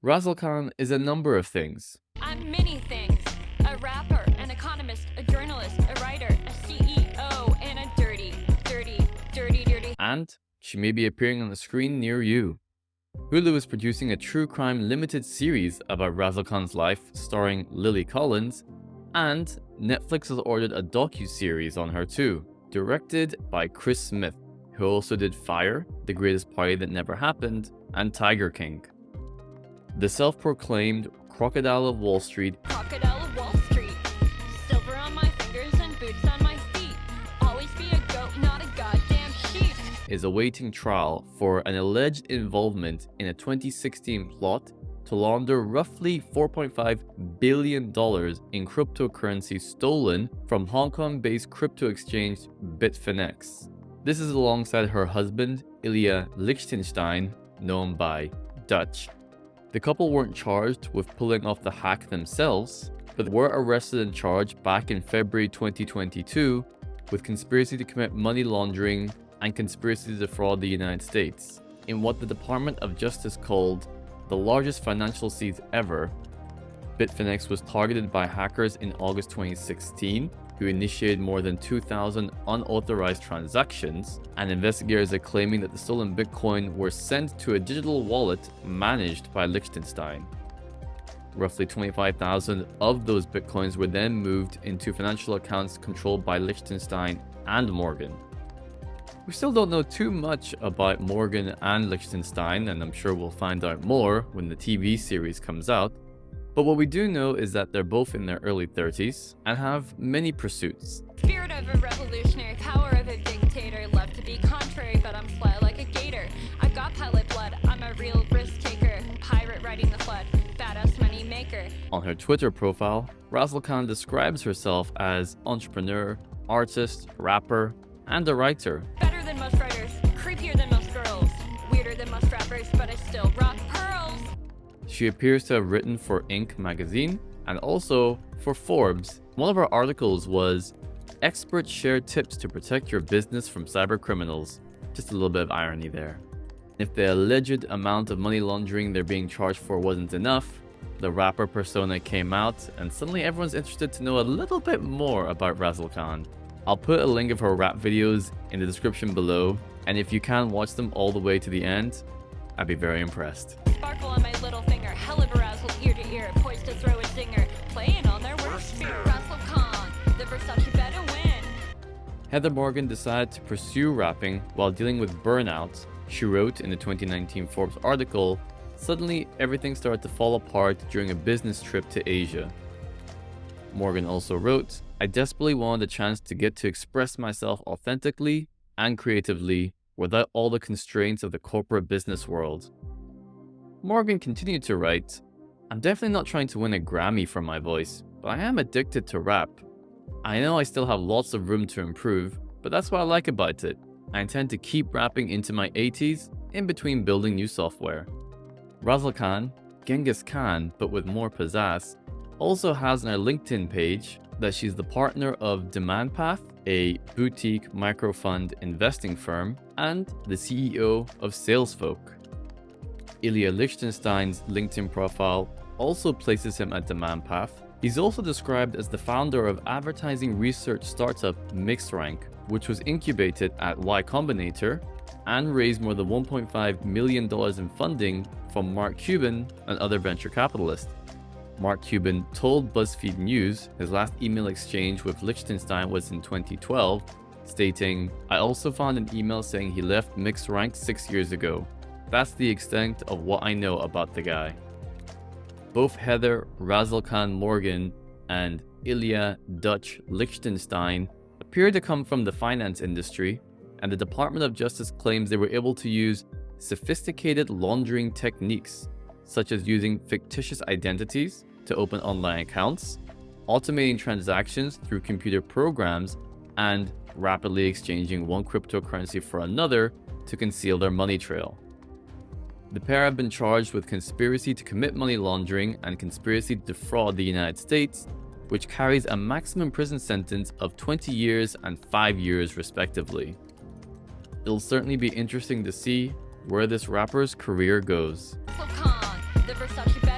Razzlekhan is a number of things, I'm many things. A rapper, an economist, a journalist, a writer, a CEO, and a dirty. and she may be appearing on the screen near you. Hulu is producing a true crime limited series about Razzlekhan's life starring Lily Collins, and Netflix has ordered a docu-series on her too, directed by Chris Smith, who also did Fire, The Greatest Party That Never Happened, and Tiger King. The self-proclaimed Crocodile of Wall Street Crocodile of Wall Street. Silver on my fingers and boots on my feet. Always be a goat, not a goddamn sheep. is awaiting trial for an alleged involvement in a 2016 plot to launder roughly $4.5 billion in cryptocurrency stolen from Hong Kong-based crypto exchange Bitfinex. This is alongside her husband, Ilya Lichtenstein, known by Dutch. The couple weren't charged with pulling off the hack themselves, but were arrested and charged back in February 2022 with conspiracy to commit money laundering and conspiracy to defraud the United States, in what the Department of Justice called the largest financial seize ever. Bitfinex was targeted by hackers in August 2016, who initiated more than 2,000 unauthorized transactions, and investigators are claiming that the stolen Bitcoin were sent to a digital wallet managed by Liechtenstein. Roughly 25,000 of those Bitcoins were then moved into financial accounts controlled by Liechtenstein and Morgan. We still don't know too much about Morgan and Liechtenstein, and I'm sure we'll find out more when the TV series comes out. But what we do know is that they're both in their early 30s and have many pursuits. Spirit of a revolutionary, power of a dictator. Love to be contrary, but I'm fly like a gator. I've got pilot blood, I'm a real risk taker. Pirate riding the flood, badass money maker. On her Twitter profile, Razzlekhan describes herself as entrepreneur, artist, rapper, and a writer. Better than most writers, creepier than most girls. Weirder than most rappers, but I still rock pearls. She appears to have written for Inc. magazine and also for Forbes. One of her articles was "Experts share tips to protect your business from cyber criminals." Just a little bit of irony there. If the alleged amount of money laundering they're being charged for wasn't enough, the rapper persona came out and suddenly everyone's interested to know a little bit more about Razzlekhan. I'll put a link of her rap videos in the description below, and if you can watch them all the way to the end, I'd be very impressed. Sparkle on my little finger, hella berazzled ear to ear, poised to throw a zinger, playing on their worst fear. Razzlekhan, the Versace Bedouin. Heather Morgan decided to pursue rapping while dealing with burnout. She wrote in the 2019 Forbes article, "Suddenly everything started to fall apart during a business trip to Asia." Morgan also wrote, "I desperately wanted a chance to get to express myself authentically and creatively without all the constraints of the corporate business world." Morgan continued to write, "I'm definitely not trying to win a Grammy from my voice, but I am addicted to rap. I know I still have lots of room to improve, but that's what I like about it. I intend to keep rapping into my 80s in between building new software." Razzlekhan, Genghis Khan but with more pizzazz, also has on her LinkedIn page that she's the partner of Demand Path, a boutique microfund investing firm, and the CEO of Salesfolk. Ilya Lichtenstein's LinkedIn profile also places him at Demand Path. He's also described as the founder of advertising research startup MixRank, which was incubated at Y Combinator and raised more than $1.5 million in funding from Mark Cuban and other venture capitalists. Mark Cuban told BuzzFeed News his last email exchange with Lichtenstein was in 2012, stating, "I also found an email saying he left MixRank 6 years ago. That's the extent of what I know about the guy." Both Heather Razzlekhan Morgan and Ilya Dutch Lichtenstein appear to come from the finance industry, and the Department of Justice claims they were able to use sophisticated laundering techniques, such as using fictitious identities to open online accounts, automating transactions through computer programs, and rapidly exchanging one cryptocurrency for another to conceal their money trail. The pair have been charged with conspiracy to commit money laundering and conspiracy to defraud the United States, which carries a maximum prison sentence of 20 years and 5 years respectively. It'll certainly be interesting to see where this rapper's career goes. Razzlekhan, The Versace